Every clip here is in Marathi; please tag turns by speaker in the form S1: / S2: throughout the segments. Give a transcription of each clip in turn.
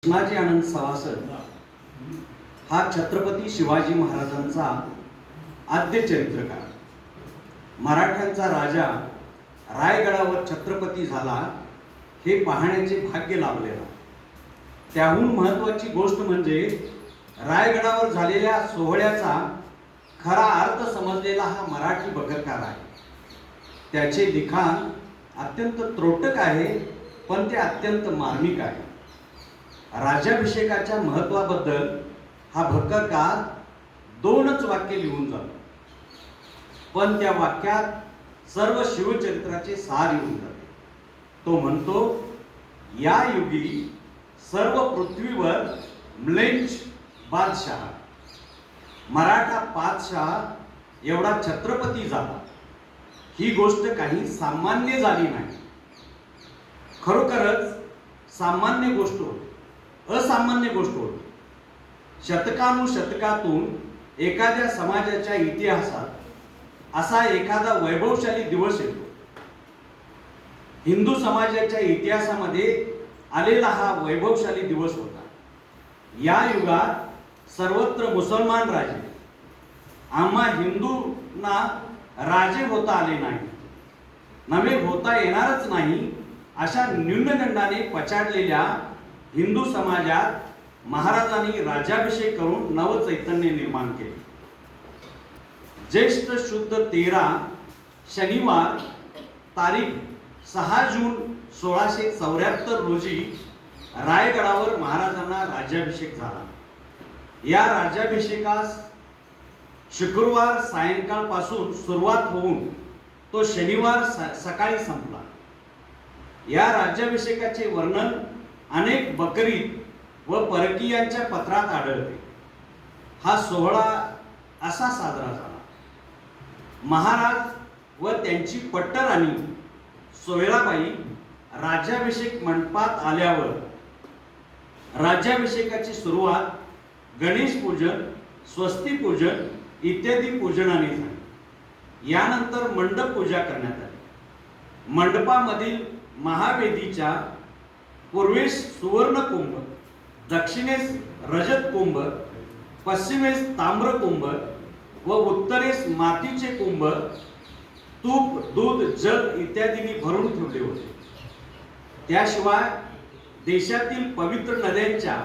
S1: कृष्णाजी आनंद सभासद हा छत्रपती शिवाजी महाराजांचा आद्य चरित्रकार, मराठ्यांचा राजा रायगडावर छत्रपती झाला हे पाहण्याचे भाग्य लाभलेला। त्याहून महत्त्वाची गोष्ट म्हणजे रायगडावर झालेल्या सोहळ्याचा खरा अर्थ समजलेला हा मराठी बखरकार आहे। त्याचे लिखाण अत्यंत त्रोटक आहे, पण ते अत्यंत मार्मिक आहे। राज्याभिषेकाच्या महत्त्वाबद्दल हा भक्करकार दोनच वाक्य लिहून जातो, पण त्या वाक्यात सर्व शिवचरित्राचे सार येऊन जाते। तो म्हणतो, या युगी सर्व पृथ्वीवर म्लेच्छ बादशाह, मराठा पातशाह एवढा छत्रपती झाला। ही गोष्ट काही सामान्य झाली नाही, खरोखरच सामान्य गोष्ट होती, असामान्य गोष्ट होती। शतकानुशतकातून एखाद्या समाजाच्या इतिहासात असा एखादा वैभवशाली दिवस येतो। हिंदू समाजाच्या इतिहासामध्ये आलेला हा वैभवशाली दिवस होता। या युगात सर्वत्र मुसलमान राजे, आम्हा हिंदूंना राजे होता आले नाही, नवे होता येणारच नाही, अशा न्यूनगंडाने पछाडलेल्या हिंदू समाजात महाराजांनी राज्याभिषेक करून नवचैतन्य निर्माण केले। ज्येष्ठ शुद्ध 13 शनिवार तारीख 6 जून 1674 रोजी रायगडावर महाराजांना राज्याभिषेक झाला। या राज्याभिषेकास शुक्रवार सायंकाळपासून सुरुवात होऊन तो शनिवार सकाळी संपला। या राज्याभिषेकाचे वर्णन अनेक बकरीत व परकीयांच्या पत्रात आढळते। हा सोहळा असा साजरा झाला। महाराज व त्यांची पट्टराणी सोयराबाई राज्याभिषेक मंडपात आल्यावर राज्याभिषेकाची सुरुवात गणेश पूजन, स्वस्ती पूजन इत्यादी पूजनाने झाली। यानंतर मंडप पूजा करण्यात आली। मंडपामधील महावेदीच्या पूर्वेस सुवर्ण कुंभ, दक्षिणेस रजत कुंभ, पश्चिमेस ताम्र कुंभ व उत्तरेस मातीचे कुंभ तूप, दूध, जल इत्यादींनी भरून ठेवले होते। त्याशिवाय देशातील पवित्र नद्यांच्या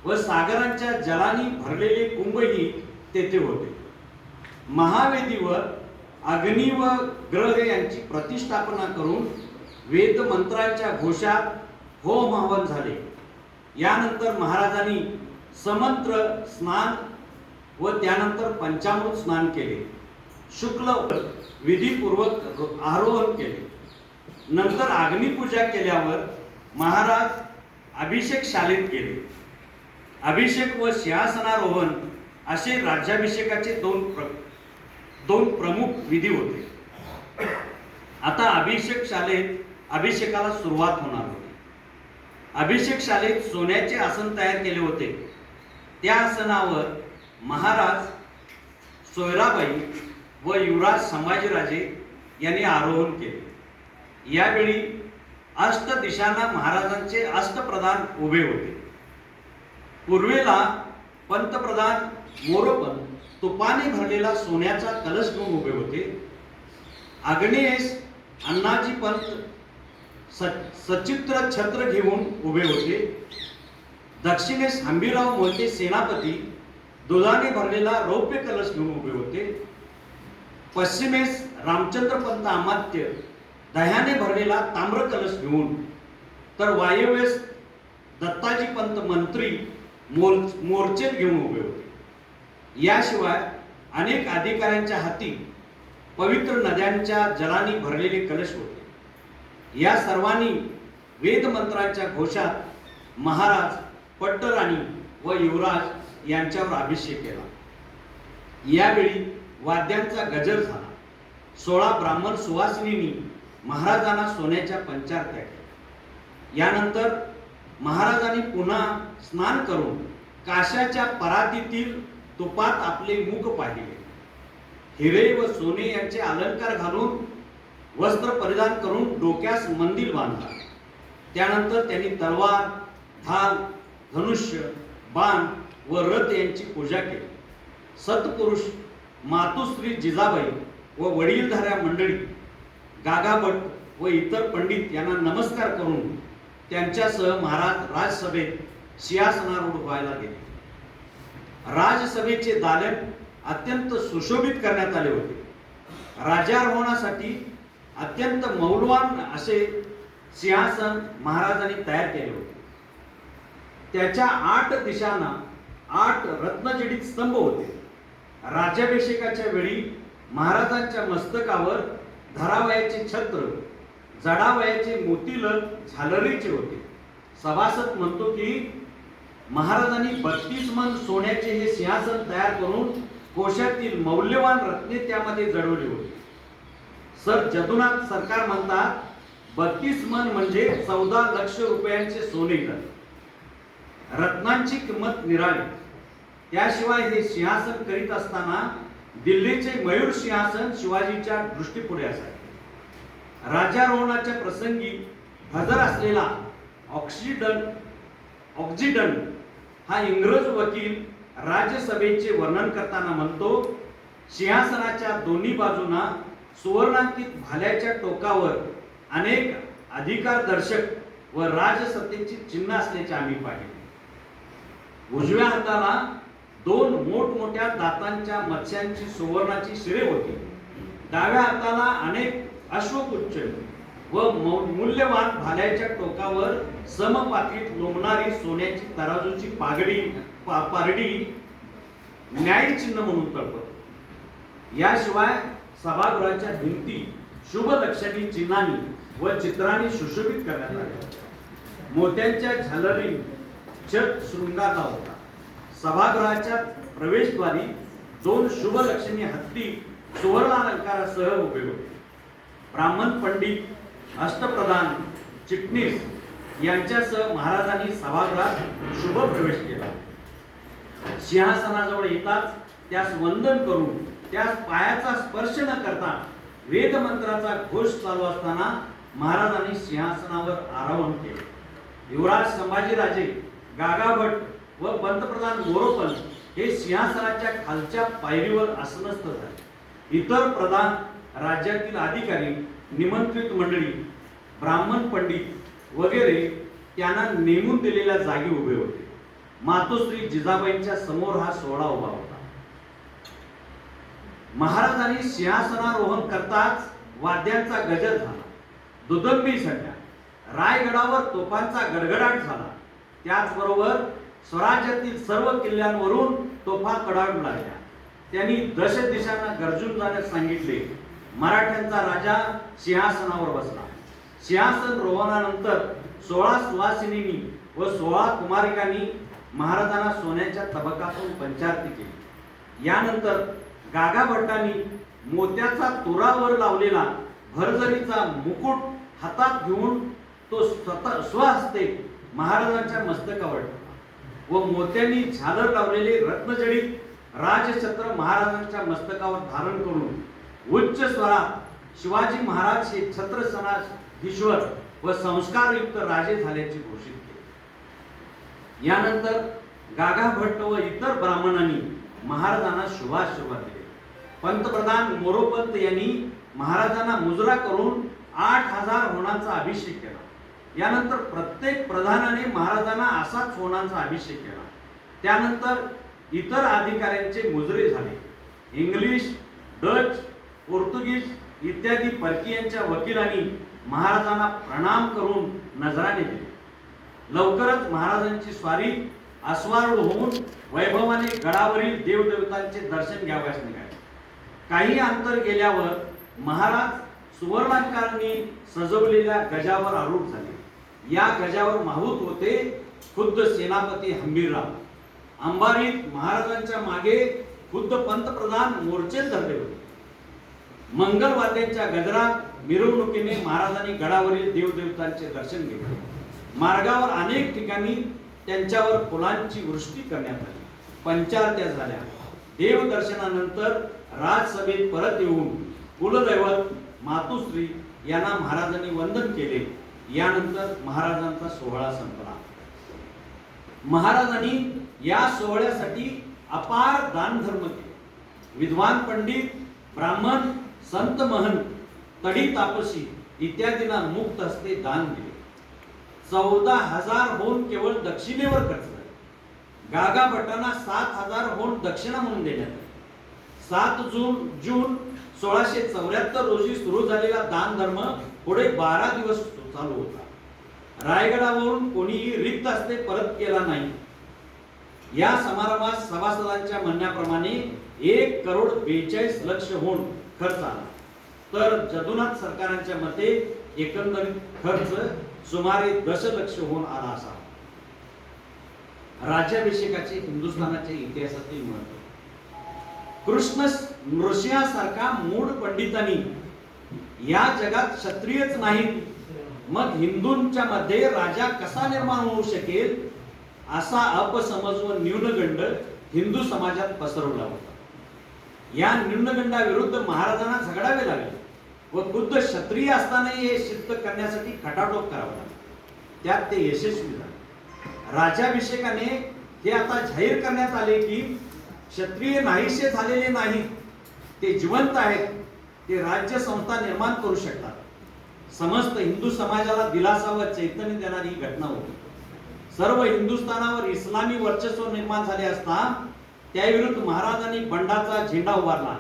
S1: व सागरांच्या जलांनी भरलेले कुंभही तेथे होते। महावेदीवर अग्नी व ग्रह यांची प्रतिष्ठापना करून वेद मंत्रांच्या घोषात होम हवन झाले। यानंतर महाराजांनी समंत्र स्नान व त्यानंतर पंचामृत स्नान केले। शुक्ल विधीपूर्वक आरोहण केले। नंतर अग्निपूजा केल्यावर महाराज अभिषेक शाळेत गेले। अभिषेक व सिंहासनारोहण असे राज्याभिषेकाचे दोन प्रमुख विधी होते। आता अभिषेक शाळेत अभिषेकाला सुरुवात होणार होती। अभिषेक शाळेत सोन्याचे आसन तयार केले होते। त्या आसनावर महाराज, सोयराबाई व युवराज संभाजीराजे यांनी आरोहण केले। यावेळी अष्ट दिशांना महाराजांचे अष्टप्रधान उभे होते। पूर्वेला पंतप्रधान मोरोपंत तुपाने भरलेला सोन्याचा कलश घेऊन उभे होते। आग्नेयेस अण्णाजी पंत सचित्र छत्र घेऊन उभे होते। दक्षिणेस हंबीरराव मोहिते सेनापती दुधाने भरलेला रौप्य कलश घेऊन उभे होते। पश्चिमेस रामचंद्र पंत अमात्य दह्याने भरलेला ताम्र कलश घेऊन, तर वायव्येस दत्ताजी पंत मंत्री मोर्चे घेऊन उभे होते। याशिवाय अनेक अधिकाऱ्यांच्या हाती पवित्र नद्यांच्या जलांनी भरलेले कलश होते। या सर्वांनी वेद मंत्रांच्या घोषात महाराज, पट्टराणी व युवराज यांच्यावर अभिषेक केला। यावेळी वाद्यांचा गजर झाला। 16 ब्राह्मण सुवासिनींनी महाराजांना सोन्याच्या पंचारत्या केल्या। यानंतर महाराजांनी पुन्हा स्नान करून काशाच्या परातीतील तुपात आपले मुख पाहिले। हिरे व सोने यांचे अलंकार घालून वस्त्र परिधान करून डोक्यास मंदिर बांधला। त्यानंतर त्यांनी तलवार, ढाल धनुष्य, बाण व रथ यांची पूजा केली. सत्पुरुष मातुश्री जिजाबाई व वडीलधाऱ्या मंडळी गागाभट व इतर पंडित यांना नमस्कार करून त्यांच्यासह महाराज राजसभेत सिंहासनारूढ व्हायला गेले. राजसभेचे दालन अत्यंत सुशोभित करण्यात आले होते. राज्यारोहणासाठी अत्यंत मौल्यवान असे सिंहासन महाराजांनी तयार केले होते. त्याच्या 8 दिशांना 8 रत्नजडित स्तंभ होते. राज्याभिषेकाच्या वेळी महाराजांच्या मस्तकावर धरावयाचे छत्र जडावयाचे मोतीलक झालरीचे होते. सभासद म्हणतो की महाराजांनी 32 मन सोन्याचे हे सिंहासन तयार करून कोशातील मौल्यवान रत्ने त्यामध्ये जडवली होती. सर जदुनाथ सरकार म्हणतात 32 मन म्हणजे 14 लक्ष रुपयांचे सोने. रत्नांची किंमत निराळी. त्याशिवाय हे सिंहासन करीत असताना दिल्लीचे मयूर सिंहासन शिवाजीच्या दृष्टीपुढे असायचे. राज्यारोहणाच्या प्रसंगी हजर असलेला ऑक्सिडन हा इंग्रज वकील राज्यसभेचे वर्णन करताना म्हणतो, सिंहासनाच्या दोन्ही बाजूंना सुवर्णांकित भाल्याच्या टोकावर अनेक अधिकारदर्शक व राजसत्तेची चिन्ह असल्याचे आम्ही पाहिले. उजव्या हाताला 2 मोठमोठ्या दातांच्या मत्स्यांची सुवर्णाची शिरे होती. डाव्या हाताला अनेक अश्वपुच्छ व मूल्यवान भाल्याच्या टोकावर समपातीत लोंबणारी सोन्याची तराजूची पारडी न्यायचिन्ह म्हणून तळपत. याशिवाय सभागृहाच्या भिंती शुभ लक्षणी चिन्हांनी व चित्रांनी सुशोभित करण्यात आल्या. मोत्यांच्या झालरी छत शृंगारला होता. सभागृहाच्या प्रवेशद्वारी 2 शुभ लक्षणी हत्ती सुवर्ण अलंकारासह उभे होते. ब्राह्मण पंडित, अष्टप्रधान, चिटणीस यांच्यासह महाराजांनी सभागृहात शुभ प्रवेश केला. सिंहासनाजवळ येताच त्यास वंदन करून त्यास पायाचा स्पर्श न करता वेद मंत्राचा घोष चालू असताना महाराजांनी सिंहासनावर आरोहण केले. युवराज संभाजीराजे, गागाभट व पंतप्रधान मोरोपंत हे सिंहासनाच्या खालच्या पायरीवर आसनस्थ झाले. इतर प्रधान, राज्यातील अधिकारी, निमंत्रित मंडळी, ब्राह्मण पंडित वगैरे त्यांना नेमून दिलेल्या जागी उभे होते. मातोश्री जिजाबाईंच्या समोर हा सोहळा उभा होता. महाराजांनी सिंहासनारोहण करताच वाद्यांचा गजर झाला, दुदंबी सडल्या, रायगडावर तोफांचा गडगडाट झाला. त्याचबरोबर स्वराज्यातील सर्व किल्ल्यांवरून तोफा कडाडू लागल्या. त्यांनी दश दिशांना गर्जून जाण्यास सांगितले. मराठ्यांचा राजा सिंहासनावर बसला. सिंहासन रोहणानंतर 16 सुवासिनींनी व 16 कुमारिकांनी महाराजांना सोन्याच्या तबकातून पंचारती केली. यानंतर गागाभट्टांनी मोत्याचा तुरावर लावलेला भरजरीचा मुकुट हातात घेऊन तो स्वहस्ते महाराजांच्या मस्तकावर व मोत्यांनी झालर लावलेले रत्नजडित राजछत्र महाराजांच्या मस्तकावर धारण करून उच्च स्वरात शिवाजी महाराज हे छत्रसनाधीश्वर व संस्कारयुक्त राजे झाल्याचे घोषित केले. यानंतर गागाभट्ट व इतर ब्राह्मणांनी महाराजांना शुभाशीर्वाद दिले. पंतप्रधान मोरोपंत यांनी महाराजांना मुजरा करून 8000 होणांचा अभिषेक केला. यानंतर प्रत्येक प्रधानाने महाराजांना असाच होणांचा अभिषेक केला. त्यानंतर इतर अधिकाऱ्यांचे मुजरे झाले. इंग्लिश, डच, पोर्तुगीज इत्यादी परकीयांच्या वकिलांनी महाराजांना प्रणाम करून नजराणे दिले. लवकरच महाराजांची स्वारी अस्वारूढ होऊन वैभवाने गडावरील देवदेवतांचे दर्शन घ्यावयास निघाले. काही अंतर गेल्यावर महाराज सुवर्णांकारांनी सजवलेल्या गजावर आरूढ झाले. या गजावर माहूत होते खुद्द सेनापती हंबीरराव. अंबारीत महाराजांच्या मागे खुद्द पंतप्रधान मोर्चे धरले होते. मंगलवाद्यांच्या गजरात मिरवणुकीने महाराजांनी गडावरील देवदेवतांचे दर्शन घेतले. मार्गावर अनेक ठिकाणी त्यांच्यावर फुलांची वृष्टी करण्यात आली. पंचारत्या झाल्या. देवदर्शनानंतर राजसभेत परत येऊन कुलदैवत मातुश्री यांना महाराजांनी वंदन केले. यानंतर महाराजांचा सोहळा संपला. महाराजांनी या सोहळ्यासाठी अपार दानधर्म केले. विद्वान पंडित, ब्राह्मण, संत महंत, तडी तापसी इत्यादींना मुक्त हस्ते दान दिले. 14,000 होऊन केवळ दक्षिणेवर खर्च झाले. गागा भटांना 7,000 होऊन दक्षिणा म्हणून देण्यात आली. 7 जून 1674 रोजी सुरू झालेला दान धर्म पुढे 12 दिवस चालू होता. रायगडावरून कोणीही रिक्त हस्ते परत गेला नाही. या समारंभात सभासदांच्या म्हणण्याप्रमाणे 1,42,00,000 होऊन खर्च आला. तर जदुनाथ सरकारांच्या मते एकंदरीत खर्च सुमारे 10,00,000 होऊन आला असा. राज्याभिषेकाचे हिंदुस्थानाच्या इतिहासातील महत्व. कृष्ण नृसिंहासारखा मूढ पंडितांनी या जगात क्षत्रियच नाहीत, मग हिंदूंच्या मध्ये राजा कसा निर्माण होऊ शकेल असा अपसमज व न्यूनगंड हिंदू समाजात पसरवला होता. या न्यूनगंडाविरुद्ध महाराजांना झगडावे लागले व खुद्द क्षत्रिय असतानाही हे सिद्ध करण्यासाठी खटाटोप करावा लागला. त्यात ते यशस्वी झाले. राज्याभिषेकाने हे आता जाहीर करण्यात आले की क्षत्रिय नाहीसे झालेले नाहीत, ते जिवंत आहेत, ते राज्य संस्था निर्माण करू शकतात. समस्त हिंदू समाजाला दिलासा व चैतन्य देणारी ही घटना होती. सर्व हिंदुस्थानावर इस्लामी वर्चस्व निर्माण झाले असता त्याविरुद्ध महाराजांनी बंडाचा झेंडा उभारला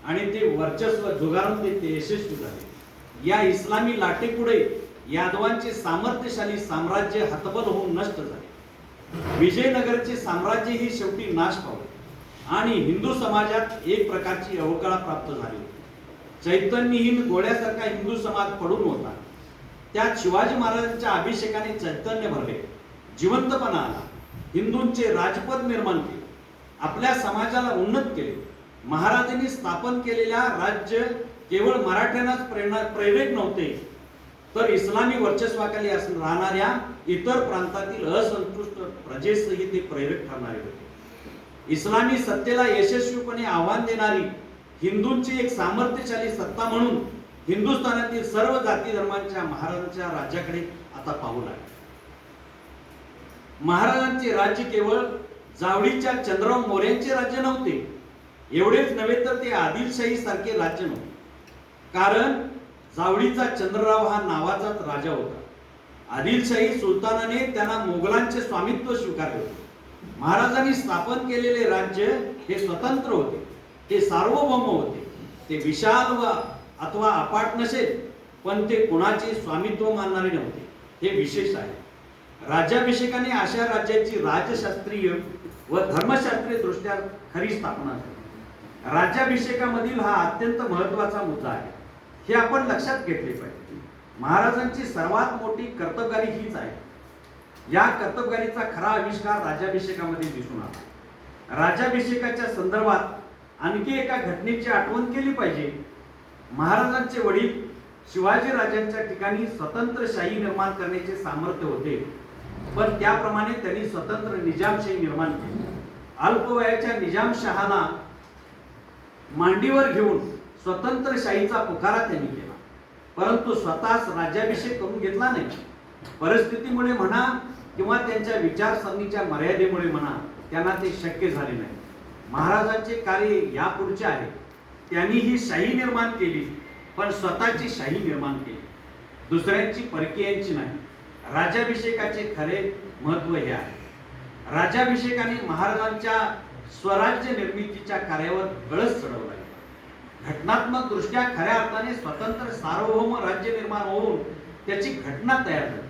S1: आणि ते वर्चस्व झुगारून ते यशस्वी झाले. या इस्लामी लाटेपुढे यादवांचे सामर्थ्यशाली साम्राज्य हतबल होऊन नष्ट झाले. विजयनगरचे साम्राज्य ही शेवटी नाश पावले आणि हिंदू समाजात एक प्रकारची अवकळा प्राप्त झाली. चैतन्यहीन गोळ्यासारखा हिंदू समाज पडून होता. त्यात शिवाजी महाराजांच्या अभिषेकाने चैतन्य भरले, जिवंतपणा आला. हिंदूंचे राजपद निर्माण केले, आपल्या समाजाला उन्नत केले. महाराजांनी स्थापन केलेल्या राज्य केवळ मराठ्यांनाच प्रेरक नव्हते, तर इस्लामी वर्चस्वाखाली राहणाऱ्या इतर प्रांतातील असंतुष्ट प्रजेसही ते प्रेरक ठरणारे होते. इस्लामी सत्तेला यशस्वीपणे आव्हान देणारी हिंदूंची एक सामर्थ्यशाली सत्ता म्हणून हिंदुस्थानातील सर्व जाती धर्मांच्या महाराजांच्या राज्याकडे आता पाहू लागले. महाराजांचे राज्य केवळ जावळीच्या चंद्रराव मोऱ्यांचे राज्य नव्हते. एवढेच नव्हे तर ते आदिलशाही सारखे राज्य नव्हते. कारण जावळीचा चंद्रराव हा नावाचाच राजा होता. आदिलशाही सुलतानाने त्यांना मोगलांचे स्वामित्व स्वीकारले होते. महाराजांनी स्थापन केलेले राज्य हे स्वतंत्र होते, ते सार्वभौम होते. ते विशाल व अथवा अपाट नसेल, पण ते कोणाचे स्वामित्व मानणारे नव्हते. हे विशेष आहे. राज्याभिषेकाने अशा राज्याची राजशास्त्रीय व धर्मशास्त्रीय दृष्ट्या खरी स्थापना झाली. राज्याभिषेकामधील हा अत्यंत महत्त्वाचा मुद्दा आहे, हे आपण लक्षात घेतले पाहिजे. महाराजांची सर्वात मोठी कर्तबगारी हीच आहे. या कर्तबगारीचा खरा आविष्कार राज्याभिषेकामध्ये दिसून आला. राज्याभिषेकाच्या संदर्भात आणखी एका घटनेची आठवण केली पाहिजे. महाराजांचे वडील शिवाजी राजांच्या ठिकाणी स्वतंत्र शाही निर्माण करण्याचे सामर्थ्य होते, पण त्याप्रमाणे त्यांनी स्वतंत्र निजामशाही निर्माण केली. अल्पवयाच्या निजामशहाला मांडीवर घेऊन स्वतंत्र शाहीचा पुकारा त्यांनी केला, परंतु स्वतःच राज्याभिषेक करून घेतला नाही. परिस्थितीमुळे म्हणा किंवा त्यांच्या विचारसरणीच्या मर्यादेमुळे म्हणा, त्यांना ते शक्य झाले नाही. महाराजांचे कार्य यापुढचे आहे. त्यांनी ही शाही निर्माण केली, पण स्वतःची शाही निर्माण केली, दुसऱ्यांची परकीयांची नाही. राज्याभिषेकाचे खरे महत्व हे आहे. राज्याभिषेकाने महाराजांच्या स्वराज्य निर्मितीच्या कार्यावर कळस चढवला. घटनात्मक दृष्ट्या खऱ्या अर्थाने स्वतंत्र सार्वभौम राज्य निर्माण होऊन त्याची घटना तयार झाली.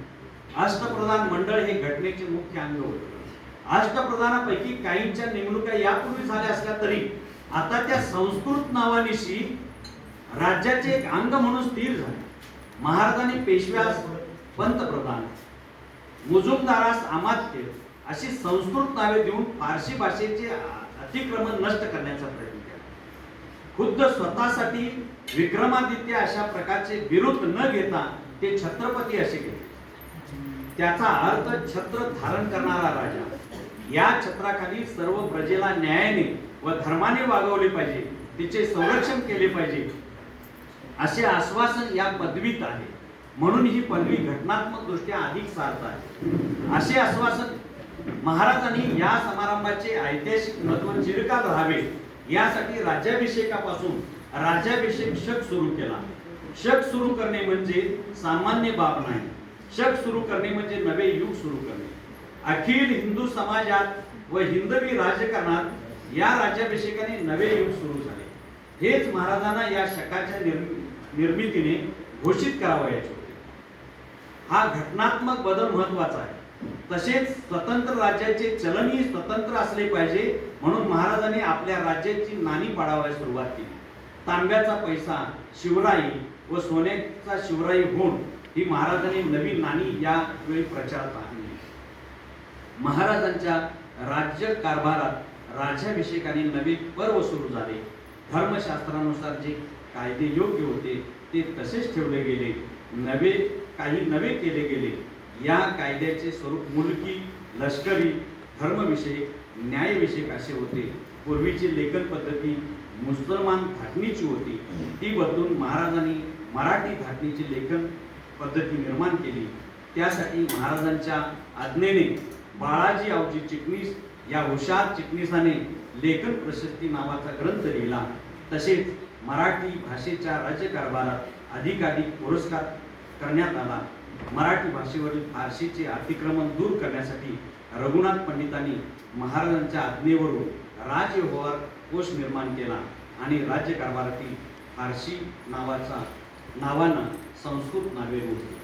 S1: अष्टप्रधान मंडळ हे घटनेचे मुख्य अंग होते. अष्टप्रधानापैकी काहींच्या नेमणुका यापूर्वी झाल्या असल्या तरी आता त्या संस्कृत नावानिशी राज्याचे एक अंग म्हणून स्थिर झाले. महाराजांनी पेशव्यास पंतप्रधान, मुजुमदारास अमात्य अशी संस्कृत नावे देऊन फारसी भाषेचे अतिक्रमण नष्ट करण्याचा प्रयत्न केला. खुद्द स्वतःसाठी विक्रमादित्य अशा प्रकारचे बिरुद न घेता ते छत्रपती असे केले. त्याचा अर्थ छत्र धारण करणारा राजा. या छत्राखाली सर्व प्रजेला न्यायाने व धर्माने वागवले पाहिजे, तिचे संरक्षण केले पाहिजे असे आश्वासन या पदवीत आहे. म्हणून ही पदवी घटनात्मक दृष्ट्या अधिक सार्थ आहे. असे आश्वासन महाराजांनी या समारंभाचे ऐतिहासिक महत्त्व चिरकाल राहावे यासाठी राज्याभिषेकापासून राज्याभिषेक शक सुरू केला. शक सुरू करणे म्हणजे सामान्य बाब नाही. शक सुरू करणे म्हणजे नवे युग सुरू करणे. अखिल हिंदू समाजात व हिंदवी राजकारणात या राज्याभिषेकाने नवे युग सुरू झाले. हेच महाराजांना या शकाच्या निर्मितीने घोषित करावयाचे होते. हा घटनात्मक बदल महत्वाचा आहे. तसेच स्वतंत्र राज्याचे चलनही स्वतंत्र असले पाहिजे म्हणून महाराजांनी आपल्या राज्याची नाणी पाडावयास सुरुवात केली. तांब्याचा पैसा शिवराई व सोन्याचा शिवराई होऊन ही महाराजांनी नवीन नाणी यावेळी प्रचारात आणली. महाराजांच्या राज्य कारभारात राज्याभिषेकाने नवे पर्व सुरू झाले. धर्मशास्त्रानुसार जे कायदे योग्य होते ते तसेच ठेवले गेले. काही नवे केले गेले. या कायद्याचे स्वरूप मुलकी, लष्करी, धर्मविषयक, न्यायविषयक असे होते. पूर्वीची लेखन पद्धती मुसलमान धाटणीची होती. ती बदलून महाराजांनी मराठी धाटणीची लेखन पद्धती निर्माण केली. त्यासाठी महाराजांच्या आज्ञेने बाळाजी आवजी चिटणीस या हुशार चिटणीसाने लेखन प्रशस्ती नावाचा ग्रंथ लिहिला. तसेच मराठी भाषेच्या राज्यकारभारात अधिकाधिक पुरस्कार करण्यात आला. मराठी भाषेवरील फारसीचे अतिक्रमण दूर करण्यासाठी रघुनाथ पंडितांनी महाराजांच्या आज्ञेवरून राजव्यवहार कोश निर्माण केला आणि राज्यकारभारातील फारसी नावानं संस्कृत नावे होती.